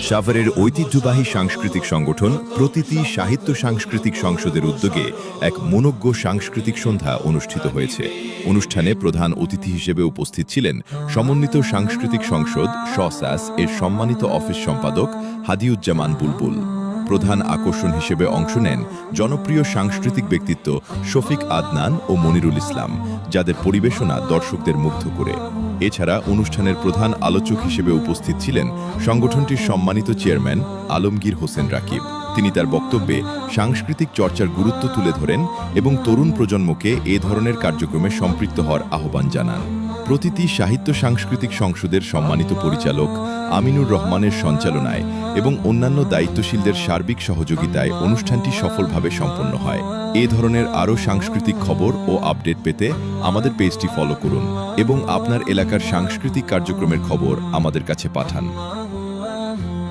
সাভারের ঐতিহ্যবাহী সাংস্কৃতিক সংগঠন প্রতীতি সাহিত্য সাংস্কৃতিক সংসদের উদ্যোগে এক মনোজ্ঞ সাংস্কৃতিক সন্ধ্যা অনুষ্ঠিত হয়েছে। অনুষ্ঠানে প্রধান অতিথি হিসেবে উপস্থিত ছিলেন সমন্বিত সাংস্কৃতিক সংসদ সসাস এর সম্মানিত অফিস সম্পাদক হাদিউজ্জামান বুলবুল। প্রধান আকর্ষণ হিসেবে অংশ নেন জনপ্রিয় সাংস্কৃতিক ব্যক্তিত্ব শফিক আদনান ও মনিরুল ইসলাম, যাদের পরিবেশনা দর্শকদের মুগ্ধ করে। এছাড়া অনুষ্ঠানের প্রধান আলোচক হিসেবে উপস্থিত ছিলেন সংগঠনটির সম্মানিত চেয়ারম্যান আলমগীর হোসেন রাকিব। তিনি তার বক্তব্যে সাংস্কৃতিক চর্চার গুরুত্ব তুলে ধরেন এবং তরুণ প্রজন্মকে এ ধরনের কার্যক্রমে সম্পৃক্ত হওয়ার আহ্বান জানান। প্রতীতি সাহিত্য সাংস্কৃতিক সংসদের সম্মানিত পরিচালক আমিনুর রহমানের সঞ্চালনায় এবং অন্যান্য দায়িত্বশীলদের সার্বিক সহযোগিতায় অনুষ্ঠানটি সফলভাবে সম্পন্ন হয়। এ ধরনের আরও সাংস্কৃতিক খবর ও আপডেট পেতে আমাদের পেজটি ফলো করুন এবং আপনার এলাকার সাংস্কৃতিক কার্যক্রমের খবর আমাদের কাছে পাঠান।